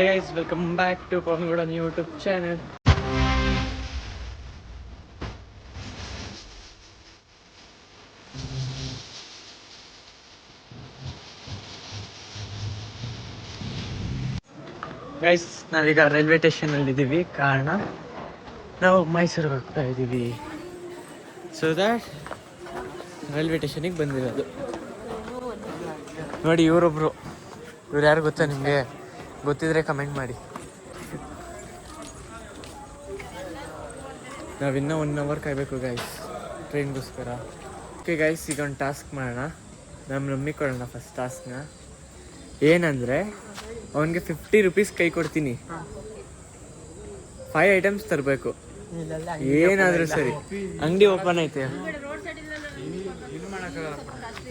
Hi guys, welcome back to Pavangoda YouTube channel. Guys ನಾವೀಗ railway station ಅಲ್ಲಿ ಇದ್ದೀವಿ. ಕಾರಣ ನಾವು ಮೈಸೂರಿಗೆ ಹೋಗ್ತಾ ಇದ್ದೀವಿ. ಸೊ ದಟ್ ರೈಲ್ವೆ ಸ್ಟೇಷನಿಗೆ ಬಂದಿರೋದು. ನೋಡಿ ಇವ್ರು ಯಾರು ಗೊತ್ತಾ ನಿಮಗೆ? ಗೊತ್ತಿದ್ರೆ ಕಮೆಂಟ್ ಮಾಡಿ. ನಾವಿನ್ನೂ 1 hour ಕಾಯಬೇಕು ಗೈಸ್ ಟ್ರೈನ್ಗೋಸ್ಕರ. ಓಕೆ ಗೈಸ್, ಈಗ ಒಂದು ಟಾಸ್ಕ್ ಮಾಡೋಣ. ನಮ್ಮ ನಂಬಿಕೊಳ್ಳೋಣ ಫಸ್ಟ್ ಟಾಸ್ಕ್ನ. ಏನಂದರೆ ಅವನಿಗೆ 50 rupees ಕೈ ಕೊಡ್ತೀನಿ, 5 items ತರಬೇಕು. ಏನಾದರೂ ಸರಿ. ಅಂಗಡಿ ಓಪನ್ ಐತೆ,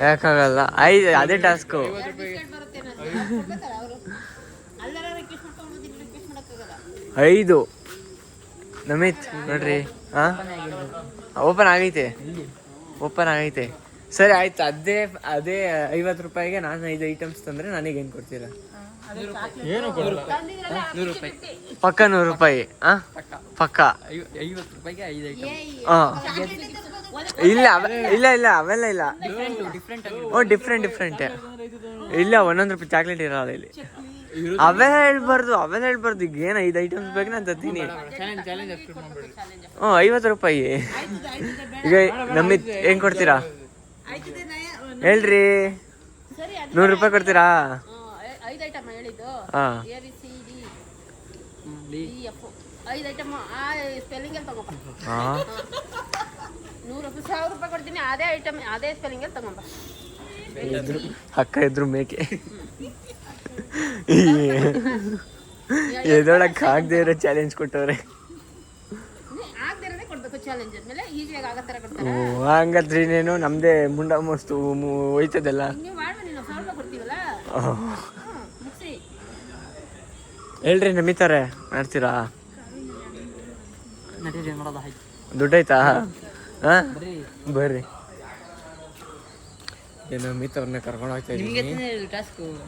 ಯಾಕಾಗಲ್ಲ? ಅದೇ ಟಾಸ್ಕು. 5 ನಮಿತ್ ನೋಡ್ರಿ. ಹಾಂ, ಓಪನ್ ಆಗೈತೆ. ಸರಿ ಆಯ್ತು. ಅದೇ 50 ರೂಪಾಯಿಗೆ ನಾನು 5 items ತಂದರೆ ನನಗೇನು ಕೊಡ್ತೀರಾ? ಏನು ಕೊಡಲ್ಲ. 100 ರೂಪಾಯಿ ಪಕ್ಕ. 100 ರೂಪಾಯಿ ಪಕ್ಕ. 50 ರೂಪಾಯಿಗೆ 5 items. ಹಾಂ, ಇಲ್ಲ ಅವೆಲ್ಲ ಇಲ್ಲ. ಡಿಫ್ರೆಂಟ್. ಇಲ್ಲ 1 ರೂಪಾಯಿ ಚಾಕ್ಲೇಟ್ ಇರೋಲ್ಲ ಇಲ್ಲಿ. ಅವೆಲ್ಲ ಹೇಳ್ಬಾರ್ದು. ಈಗ ಏನು 5 items ಬೇಕು ನಾನು ತರ್ತೀನಿ. 50 ರೂಪಾಯಿ. ಈಗ ನಮ್ಮಿತ್ ಹೆಂಗ್ ಕೊಡ್ತೀರಾ ಹೇಳ್ರಿ? 100 ರೂಪಾಯಿ ಕೊಡ್ತೀರಾ? ಹಾಂ, 5 ಐಟಮ್ ಸ್ಪೆಲ್ಲಿಂಗ್ ಅಲ್ಲಿ ತಗೊಂಬ. 100 ರೂಪಾಯಿ ಕೊಡ್ತೀನಿ. ಅದೇ ಸ್ಪೆಲ್ಲಿಂಗ್ ಅಲ್ಲಿ ತಗೊಂಬ. ಅಕ್ಕ ಇದ್ರು ಮೇಕೆ ಎದೊಳಕ್ ಆಗದೆ ಇರೋ ಚಾಲೆಂಜ್ ಕೊಟ್ಟವ್ರೆ. ಆಗದಿರೋದೇ ಕೊಡ್ಬೇಕು ಚಾಲೆಂಜ್. ಆದ್ಮೇಲೆ ಈಸಿಯಾಗಿ ಆಗೋ ಥರ ಕೊಡ್ತಾರೆ. ಹಂಗಾದ್ರೆ ಇನ್ನೇನು ನಮ್ದೇ ಮುಂಡ ಮಸ್ತು ಹೋಯ್ತದಲ್ಲ. ನೀವು ಮಾಡ್ಬ, ನೀನು 100 ರೂಪಾಯಿ ಕೊಡ್ತೀವಲ್ಲ. ಮುಗಿಸಿ ಹೇಳ್ರಿ ನಮಿತಾರೆ ಮಾಡ್ತೀರಾ? ದುಡ್ಡಾಯ್ತಾ? ಹಾಂ ಬರ್ರಿ. ನಮಿತ್ ಅವ್ರನ್ನ ಕರ್ಕೊಂಡು ಹೋಗ್ತಾ ಇದ್ದೀನಿ.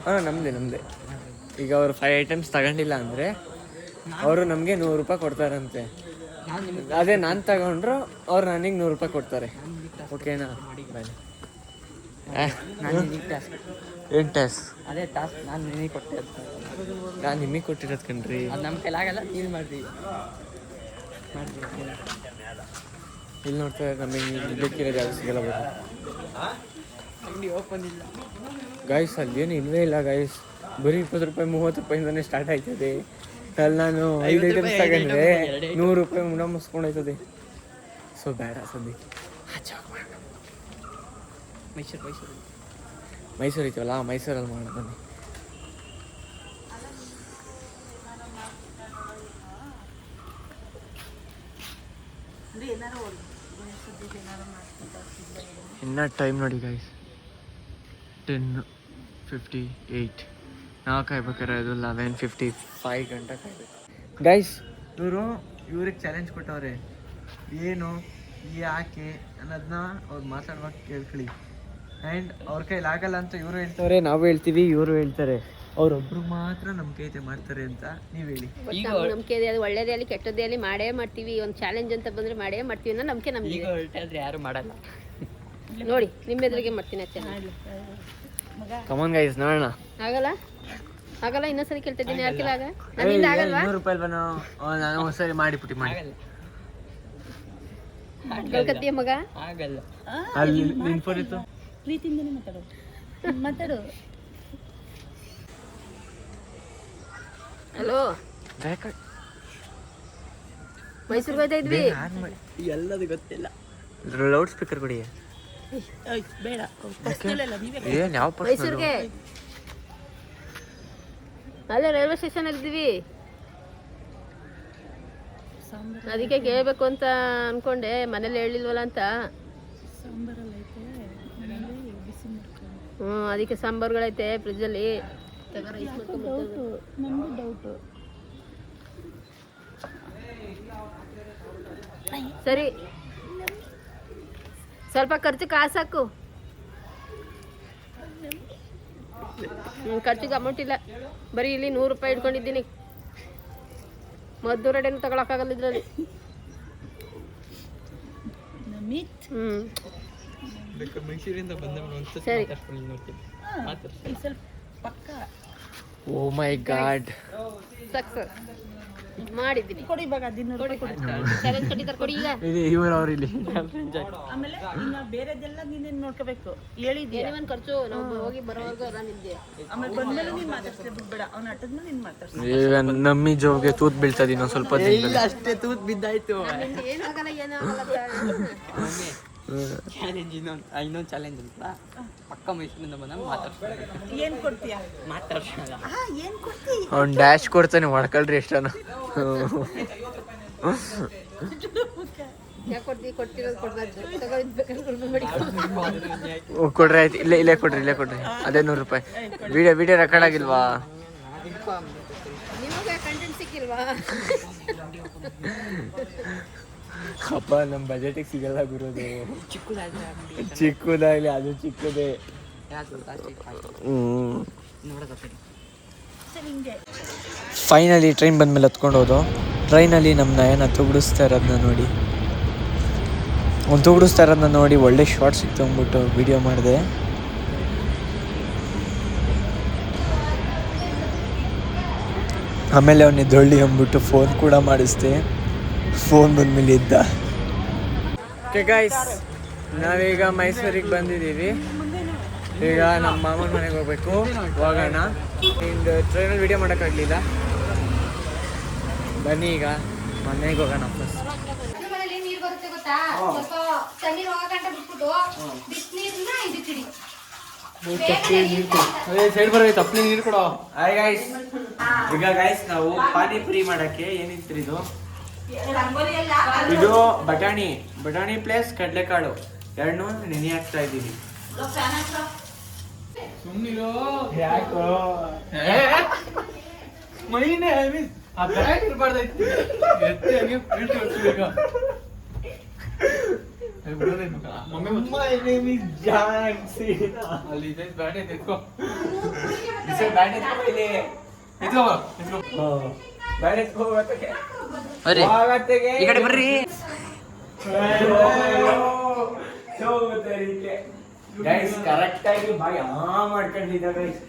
ಹಾಂ, ನಮ್ದೇ. ಈಗ ಅವ್ರು 5 items ತಗೊಂಡಿಲ್ಲ ಅಂದರೆ ಅವರು ನಮಗೆ 100 ರೂಪಾಯಿ ಕೊಡ್ತಾರಂತೆ. ಅದೇ ನಾನು ತಗೊಂಡ್ರು ಅವ್ರು ನನಗೆ 100 ರೂಪಾಯಿ ಕೊಡ್ತಾರೆ. ಓಕೆನಾ? ಬನ್ನಿ. ಏನು ಟಾಸ್ಕ್? ಅದೇ ಟಾಸ್ಕ್ ನಾನು ನಿಮಗೆ ಕೊಟ್ಟೆ. ನಾನು ನಿಮಗೆ ಕೊಟ್ಟಿರೋದು ಕಣ್ರಿ. ಅದು ನಮ್ಮ ಕೈಲಾಗಲ್ಲ, ನೀವು ಮಾಡ್ತೀವಿ. ಇಲ್ಲಿ ನೋಡ್ತಾರೆ ನಮಗೆ ಬೇಕಿರೋದು ಯಾವುದು ಸಿಗಲ್ಲ. ಬೇಕು ಅಂಗಡಿ ಓಪನ್ ಇಲ್ಲ ಗಾಯ್ಸ್, ಅಲ್ಲೇನು ಇಲ್ಲವೇ ಇಲ್ಲ ಗಾಯ್ಸ್. ಬರೀ 20 ರೂಪಾಯಿ 30 ರೂಪಾಯಿಂದನೇ ಸ್ಟಾರ್ಟ್ ಆಯ್ತದೆ. ಅಲ್ಲಿ ನಾನು 5 items ತಗೊಂಡ್ರೆ 100 ರೂಪಾಯಿ ಮುನ್ನ ಮುಸ್ಕೊಂಡು ಹೋಯ್ತದೆ. ಸೊ ಬೇಡ ಸದ್ಯಕ್ಕೆ. ಮೈಸೂರು ಐತವಲ್ಲ, ಮೈಸೂರಲ್ಲಿ ಮಾಡೋಣ ಬನ್ನಿ. ಇನ್ನು ಟೈಮ್ ನೋಡಿ ಗೈಸ್, 10:58. ನಾವು ಕಾಯ್ಬೇಕಾರೆ ಅದು 11:55 ಗಂಟೆ ಕಾಯ್ಬೇಕು ಗೈಸ್. ಇವ್ರಿಗೆ ಚಾಲೆಂಜ್ ಕೊಟ್ಟವ್ರೆ. ಏನು ಯಾಕೆ ಅನ್ನೋದನ್ನ ಅವ್ರು ಮಾತಾಡುವಾಗ ಕೇಳ್ಕೊಳ್ಳಿ. ಆ್ಯಂಡ್ ಅವ್ರ ಕೈಲಿ ಆಗಲ್ಲ ಅಂತ ಇವರು ಹೇಳ್ತವ್ರೆ, ನಾವು ಹೇಳ್ತೀವಿ, ಇವರು ಹೇಳ್ತಾರೆ. ಅವ್ರೊಬ್ರು ಮಾತ್ರ ನಂಬಿಕೆ ಐತೆ ಮಾಡ್ತಾರೆ ಅಂತ ನೀವು ಹೇಳಿ. ನಂಬಿಕೆ ಇದೆ, ಅದು ಒಳ್ಳೇದೇ ಆಗಲಿ ಕೆಟ್ಟದ್ದೇ ಆಗಲಿ ಮಾಡೇ ಮಾಡ್ತೀವಿ. ಒಂದು ಚಾಲೆಂಜ್ ಅಂತ ಬಂದರೆ ಮಾಡೇ ಮಾಡ್ತೀವಿ ಅನ್ನೋ ನಂಬಿಕೆ ನಮಗೆ. ಈಗ ಹೊರಟಾದ್ರೆ ಯಾರು ಮಾಡಲ್ಲ ನೋಡಿ, ನಿಮ್ಮ ಎದುರಿಗೆ ಮಾಡ್ತೀನಿ. ಕಮಾನ್ ಗೈಸ್, ನೋಡೋಣ. ಆಗಲ್ಲ ಇನ್ನೊಂದ್ಸರಿ ಕೇಳ್ತಿದ್ದೀನಿ. ಯಾಕೆ ಆಗ ನನ್ನಿಂದ ಆಗಲ್ವಾ? 100 ರೂಪಾಯಿ ನಾನು ಒಂದ್ಸರಿ ಮಾಡಿ ಕಲ್ಕತ್ತೀಯ ಮಗ. ಆಗಲ್ಲ. ಅಲ್ಲಿ ನಿನ್ ಫೋನ್ ಇತ್ತು. ಪ್ರೀತಿಯಿಂದನೇ ಮಾತಾಡು. ಹಲೋ, ಮೈಸೂರಿಗೆ ಹೋಗ್ತಾ ಇದ್ವಿ. ಎಲ್ಲದು ಗೊತ್ತಿಲ್ಲ. ಲೌಡ್ ಸ್ಪೀಕರ್ ಕೊಡಿ. ಬೇಡ, ಏನ್ ಯಾವ ಮೈಸೂರಿಗೆ ಅಲ್ಲೇ ರೈಲ್ವೆ ಸ್ಟೇಷನ್ ಇದ್ದೀವಿ. ಅದಕ್ಕೆ ಕೇಳಬೇಕು ಅಂತ ಅನ್ಕೊಂಡೆ, ಮನೇಲಿ ಹೇಳಿಲ್ವಲ್ಲ ಅಂತ. ಅದಕ್ಕೆ ಸಾಂಬಾರುಗಳೈತೆ ಫ್ರಿಜ್ಜಲ್ಲಿ. ಸರಿ, ಸ್ವಲ್ಪ ಖರ್ಚು ಕಾಸು ಹಾಕು. ಖರ್ಚಿಗೆ ಅಮೌಂಟ್ ಇಲ್ಲ, ಬರೀ ಇಲ್ಲಿ 100 ರೂಪಾಯಿ ಇಟ್ಕೊಂಡಿದ್ದೀನಿ. ಮದ್ದು ರೆಡಿನೂ ತಗೊಳಕ್ಕಾಗಲ್ಲ ಇದರಲ್ಲಿ. ಮೈಸೂರಿಂದ ಬಂದ ಸರಿ. ಸ್ವಲ್ಪ ಪಕ್ಕ ಓ ಮೈ ಗಾಡ್, ಸಕ್ಸಸ್ ಮಾಡಿದ್ದೀನಿ. ಕೊಡಿ ಇವಾಗ 15 ರೂಪಾಯಿ ಕೊಡಿ. ಚಾಲೆಂಜ್ ಕಟ್ಟಿದ್ದಾರೆ ಕೊಡಿ ಈಗ. ಇವರು ಅವ್ರು ಇಲ್ಲಿ ಆಮೇಲೆ ಇನ್ನ ಬೇರೆದೆಲ್ಲ ನೀನೇನು ನೋಡ್ಕೋಬೇಕು ಹೇಳಿದ್ಯಾ. ಏನೇನು ಖರ್ಚು ನಾವು ಹೋಗಿ ಬರೋವರೆಗೂ ನಾನು ನಿಮಗೆ. ಆಮೇಲೆ ಬಂದ್ಮೇಲೆ ನೀನು ಮಾತಾಡ್ಸ್ಲೇ ಬಿಡ್ಬೇಡ, ಅವ್ನ ಆಟದ್ಮೇಲೆ ನೀನು ಮಾತಾಡ್ಸ. ಈಗ ನಮ್ಮಿ ಜೋಬ್ಗೆ ತೂತ್ ಬೀಳ್ತದೆ ಇನ್ನೊಂದು ಸ್ವಲ್ಪ ದಿನದಲ್ಲಿ. ಅಷ್ಟೇ ತೂತ್ ಬಿದ್ದಾಯ್ತು. ಏನು ಆಗಲ್ಲ ಏನು ಆಗಲ್ಲ. ಚಾಲೆಂಜ್ ಇನ್ನೊಂದು ಚಾಲೆಂಜ್ ಅಂತ ಪಕ್ಕ ಮೈಸೂರಿಂದ ಬಂದಾಗ ಮಾತಾಡ್ಸ್ತಾರೆ. ಏನು ಕೊಡ್ತೀಯಾ? ಮಾತಾಡ್ಸಲ್ಲ. ಏನು ಕೊಡ್ತೀಯ? ಅವ್ನು ಡ್ಯಾಶ್ ಕೊಡ್ತಾನೆ, ಮಾಡ್ಕೊಳ್ರಿ ಎಷ್ಟನ. ಯಾಕೆ ಕೊಡ್ತೀವಿ? ಕೊಟ್ಟಿರೋದು ಕೊಡ್ಬಾರ್ದು, ತಗೊಂಡ್ಬೇಕಾದ್ರೆ ಕೊಡ್ರಿ ಆಯ್ತು. ಇಲ್ಲೇ ಕೊಡ್ರಿ ಅದೇ 100 ರೂಪಾಯಿ. ವಿಡಿಯೋ ರೆಕಾರ್ಡ್ ಆಗಿಲ್ವಾ? ನಿಮಗೆ ಕಂಟೆಂಟ್ ಸಿಕ್ಕಿಲ್ವಾ? ಅಪ್ಪ ನಮ್ಮ ಬಜೆಟಿಗೆ ಸಿಗಲ್ಲ ಗುರೋದು. ಚಿಕ್ಕದಾಗಲಿ ಅದು ಚಿಕ್ಕದೇ. ಫೈನಲಿ ಟ್ರೈನ್ ಬಂದ್ಮೇಲೆ ಹತ್ಕೊಂಡು ಹೋದು. ಟ್ರೈನಲ್ಲಿ ನಮ್ಮ ನಯನ ತುಗುಡಿಸ್ತಾ ಇರೋದನ್ನ ನೋಡಿ ಒಳ್ಳೆ ಶಾರ್ಟ್ ಸಿಕ್ತು ಅಂದ್ಬಿಟ್ಟು ವಿಡಿಯೋ ಮಾಡಿದೆ. ಆಮೇಲೆ ಅವನಿಗೆ ದೊಳ್ಳಿ ಅಂದ್ಬಿಟ್ಟು ಫೋನ್ ಕೂಡ ಮಾಡಿಸ್ದೆ. ಫೋನ್ ಬಂದ್ಮೇಲೆ ಇದ್ದ. ಓಕೆ ಗೈಸ್, ನಾವೀಗ ಮೈಸೂರಿಗೆ ಬಂದಿದ್ದೀವಿ. ಈಗ ನಮ್ಮ ಮಾಮನ ಮನೆಗೆ ಹೋಗ್ಬೇಕು, ಹೋಗೋಣ. ಇಂದು ಟ್ರೈನಲ್ಲಿ ವಿಡಿಯೋ ಮಾಡೋಕ್ಕಾಗಲಿಲ್ಲ. ಬನ್ನಿ ಈಗ ಮನೆಗೆ ಹೋಗೋಣ. ಫಸ್ಟ್ ನೀರು ಬರುತ್ತೆ ಗೊತ್ತಾ? ಸ್ವಲ್ಪ ತಣ್ಣೀರು ಹೋಗಂಟ ಬಿಟ್ಬಿಟ್ಟು ಬಿಸಿನೀರನ್ನ ಇದಕ್ಕಿಡಿ. ನೀರು ಕೊಡೋ. ಹಾಯ್ ಗೈಸ್, ಈಗ ಗೈಸ್ ನಾವು ಪಾನಿಪುರಿ ಮಾಡಕ್ಕೆ ಏನಿತ್ತು ಇದು ಬಟಾಣಿ ಪ್ಲಸ್ ಕಡಲೆಕಾಳು ಎರಡನ್ನೂ ನೆನೆ ಹಾಕ್ತಾ ಇದ್ದೀವಿ. ಯಾಕೋ ಈ ಕಡೆ ಬರ್ರಿ. ಗೈಸ್ ಕರೆಕ್ಟ್ ಆಗಿ ಬಾಯಿ ಮಾಡ್ಕೊಂಡಿದ್ದ ಗೈಸ್.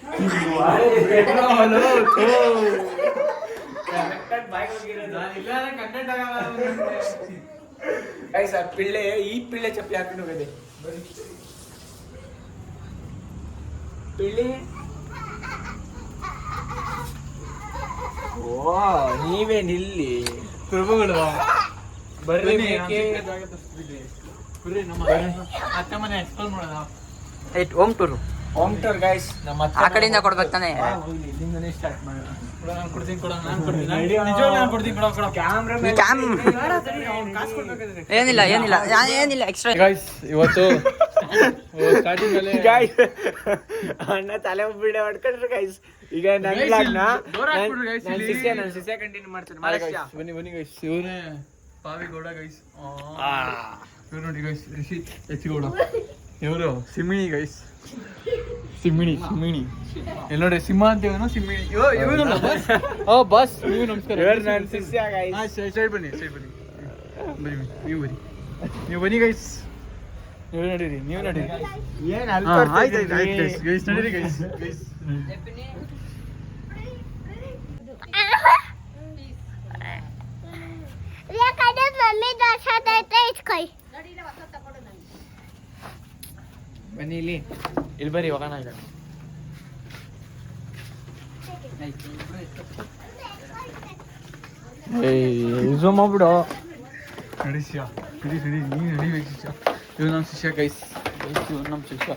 ಗೈಸ್ ಆ ಈ ಪಿಳ್ಳೆ ಚಪ್ಪಲಿ ಹಾಕೊಂಡು ಹೋಗದೆ. ಪಿಳ್ಳಿ ಓ ನೀವೇ ನಿಲ್ಲಿ ಕುರುಬಗಳು ಬರ್ರಿ. Home tour guys. ನಮ್ಮ ಆ ಕಡೆಯಿಂದ ಕೊಡ್ಬೇಕು ತಾನೆ. ಇಲ್ಲಿಂದನೇ ಸ್ಟಾರ್ಟ್ ಮಾಡೋಣ. ಏನಿಲ್ಲ ಎಕ್ಸ್ಟ್ರಾ. ಇವತ್ತು ಅಣ್ಣ ತಲೆ ಬಿಡ ಹೊಡ್ಕೊಂಡ್ರು ಗೈಸ್. ಈಗ ನನ್ನ ಶಿಷ್ಯ ಕಂಟಿನ್ಯೂ ಮಾಡ್ತಾರೆ. ಬನ್ನಿ ಗೈಸ್, ಇವನೇ ಪಾವಿಗೌಡ ಗೈಸ್. ಇವ್ರು ನೋಡಿ ಗೈಸ್, ರಿಷಿತ್ ಹೆಚ್ಚಿಗೌಡ. ಇವರು ಸಿಮ್ಮಿಣಿ ಗೈಸ್, ಸಿಮ್ಮಿಣಿ. ಎಲ್ಲಿ ನೋಡಿ ಸಿಂಹ ಅಂತೇವನು ಸಿಮ್ಮಿಣಿ. ಬಸ್ ನೀವು ನಮಸ್ಕಾರ. ನನ್ನ ಶಿಷ್ಯ ಗೈಸ್. ಸೈಡ್ ಬನ್ನಿ ನೀವು ಬನ್ನಿ ಗೈಸ್. ನೀವು ನಡೀರಿ ಏನ್ ಗೈಸ್ ನಡೀರಿ ಗೈಸ್. ಬನ್ನಿ ಇಲ್ಲಿ ಬರ್ರಿ ಹೋಗೋಣ. ಈಗ ಝೂಮ್ ಮಾಡ್ಬಿಡು. ನಡಿಸ್ಯ ನಡಿ ನೀನು ನಡಿಬೇಕು ಶಿಷ್ಯ. ಇವ್ ನಮ್ಮ ಶಿಷ್ಯ ಗೈಸ್, ಇವ್ ನಮ್ಮ ಶಿಷ್ಯ.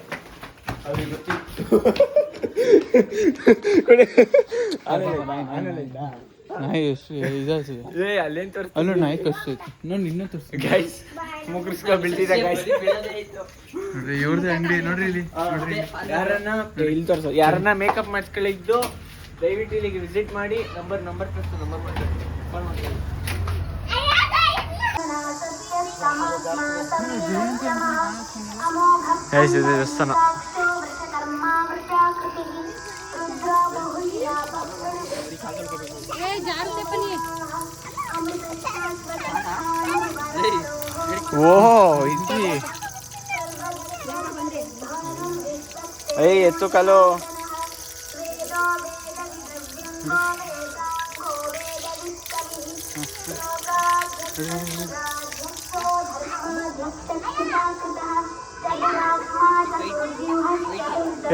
ಅವ್ರಿಗೆ ನಾಯಿ ಎಷ್ಟು ಇದಾಗ್ತದೆ. ಅಲ್ಲೋ ನಾಯಿ ಕಷ್ಟ ಐತಿ. ನೋಡಿ ಇನ್ನೂ ತೋರಿಸ್ತೀನಿ ಗೈಸ್. ಮುಗಿಸ್ಕೊ ಬೀಳ್ತಿದ್ದ ಗೈಸ್. ನೋಡ್ರಿ ಇವ್ರದ್ದು ಅಂಗಡಿ ನೋಡ್ರಿ ಇಲ್ಲಿ. ನೋಡ್ರಿ ಇಲ್ಲಿ ತೋರಿಸೋ. ಯಾರನ್ನ ಮೇಕಪ್ ಮಾಡಿಸ್ಕೊಳ್ಳಿದ್ದು ದಯವಿಟ್ಟು ಇಲ್ಲಿಗೆ ವಿಸಿಟ್ ಮಾಡಿ. ನಂಬರ್ ಕಾಲ್ ಮಾಡ್ಕೊಳ್ಳಿ. ಗೈಸ್ ಇದು ದೇವಸ್ಥಾನ. ಜಾರುತ್ತೆ ಪನಿ ಓ ಇದ್ದಿ ಏಯ್ ಎತ್ತು ಕಾಲು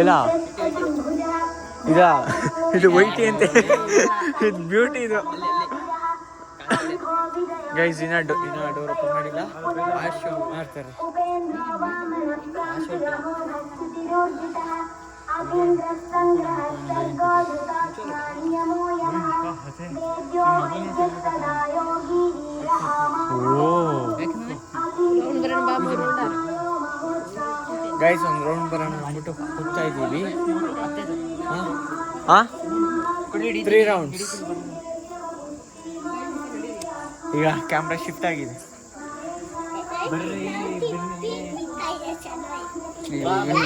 ಇಲ್ಲ ಇದಾ ಇದು ವೈಟಿ ಅಂತೆ ಇದು ಬ್ಯೂಟಿ ಇದು ಗೈಸ್ ಇನ್ನ ಡೋರ್ ಓಪನ್ ಮಾಡಿಲ್ಲ ಮಾಡ್ತಾರೆ ಗೈಸ್ ಒಂದು ರೌಂಡ್ ಬರೋಣ ಅಂದ್ಬಿಟ್ಟು ಹೋಗ್ತಾ ಇದ್ದೀವಿ. 3 ರೌಂಡ್ಸ್. ಈಗ ಕ್ಯಾಮ್ರಾ ಶಿಫ್ಟ್ ಆಗಿದೆ.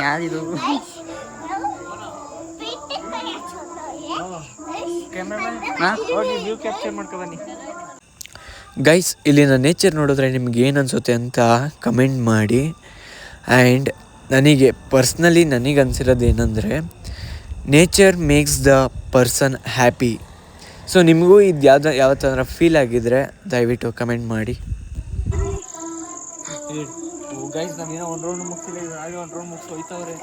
ಯಾರಿದು ಹೋಗಿ ವ್ಯೂ ಕ್ಯಾಪ್ಚರ್ ಮಾಡ್ಕೊ ಬನ್ನಿ. ಗೈಸ್ ಇಲ್ಲಿನ ನೇಚರ್ ನೋಡಿದ್ರೆ ನಿಮ್ಗೆ ಏನು ಅನಿಸುತ್ತೆ ಅಂತ ಕಮೆಂಟ್ ಮಾಡಿ. ಆ್ಯಂಡ್ ಪರ್ಸ್ನಲಿ ನನಗೆ ಅನಿಸಿರೋದು ಏನಂದರೆ nature makes the person happy. So ನಿಮಗೂ ಇದು ಯಾವ ಥರ ಫೀಲ್ ಆಗಿದ್ರೆ ದಯವಿಟ್ಟು ಕಮೆಂಟ್ ಮಾಡಿ. ಗೈಸ್ ನಾವೇನೋ ಒಂದು ರೌಂಡ್ ಮುಗಿಸಿಲ್ಲ, ಹಾಗೆ ಒಂದು ರೌಂಡ್ ಮುಗಿಸಿ ಹೋಯ್ತವ್ರೆ.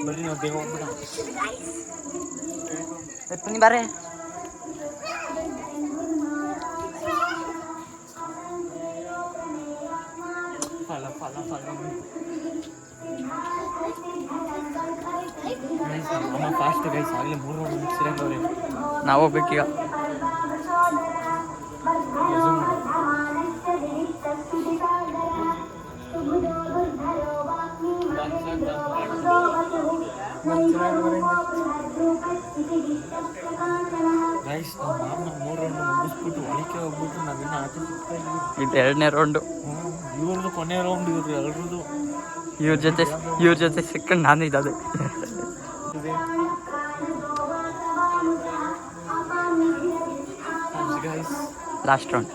ಬರ್ರಿ ನಾವು ಬೇಗ ಹೋಗ್ಬಿಡ. ಬನ್ನಿ ಬಾರೆ. ಅಮ್ಮ ಫಾಸ್ಟ್ ಗೈಸ್, ಆಗಲೇ 3 ರೌಂಡ್ ಮುಗಿಸಿರಂಗವ್ರೆ. ನಾವು ಹೋಗ್ಬೇಕೀಗ. ಗೈಸ್ ನಾವು 3 ರೌಂಡ್ ಮುಗಿಸ್ಬಿಟ್ಟು ಒಳಕ್ಕೆ ಹೋಗ್ಬಿಟ್ಟು ನಾವಿನ್ನ ಆಚೆ ಸಿಗ್ತಾ ಇದ್ವಿ. ಇದು 2ನೇ ರೌಂಡು. ಇವ್ರದ್ದು ಕೊನೆ ರೌಂಡ್, ಇವ್ರು ಎಲ್ರದ್ದು. ಇವ್ರ ಜೊತೆ ಸಿಕ್ಕಂಡು ನಾನು ಇದ್ದಾದೆ. Last round.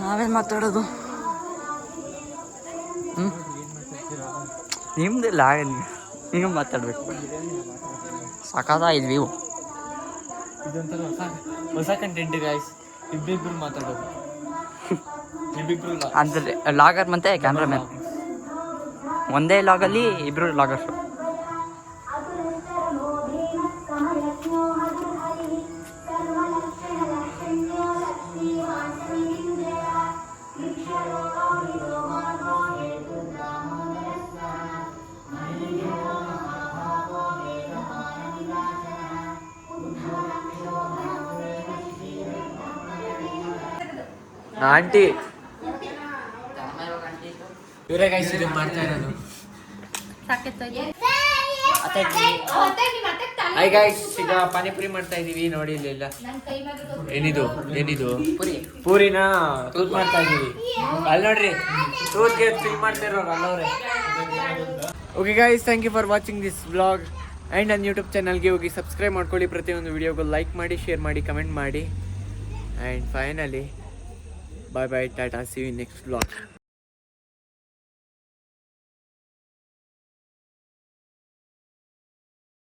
ನಾವೇನು ಮಾತಾಡೋದು? ನಿಮ್ದಿಲ್ಲ, ನೀವು ಮಾತಾಡ್ಬೇಕು. ಸಖತ್ತಾಗಿದ್ವಿ. ಇದೊಂಥರ ಹೊಸ ಕಂಟೆಂಟ್ ಗೈಸ್. ಇಬ್ಬಿಬ್ರು ಮಾತಾಡೋದು. ಅಂದರೆ ಲಾಗರ್ ಮತ್ತೆ ಕ್ಯಾಮ್ರಾಮನ್ ಒಂದೇ ಲಾಗಲ್ಲಿ ಇಬ್ರು ಲಾಗರ್ಸು. ಆಂಟಿ ಇವರೇ ಗೈಸ್ ಇದು ಮಾಡ್ತಾ ಇರೋದು. ಹಾಯ್ ಗೈಸ್, ಈಗ ಪಾನಿಪುರಿ ಮಾಡ್ತಾ ಇದೀವಿ. ನೋಡಿ ಇಲ್ಲೆಲ್ಲ ಏನಿದು ಪೂರಿನ ತೂತ್ ಮಾಡ್ತಾ ಇದೀವಿ. ಅಲ್ಲಿ ನೋಡ್ರಿ, ತೂತ್ಗೆ ಫಿಲ್ ಮಾಡ್ತಾ ಇರೋರು ಅಲ್ಲವ್ರೆ. Okay guys, thank you for watching this vlog. And ನನ್ನ ಯೂಟ್ಯೂಬ್ ಚಾನಲ್ಗೆ ಹೋಗಿ ಸಬ್ಸ್ಕ್ರೈಬ್ ಮಾಡ್ಕೊಳ್ಳಿ. ಪ್ರತಿಯೊಂದು ವಿಡಿಯೋಗೂ ಲೈಕ್ ಮಾಡಿ, ಶೇರ್ ಮಾಡಿ, ಕಮೆಂಟ್ ಮಾಡಿ. And finally bye bye, tata, see you in next vlog.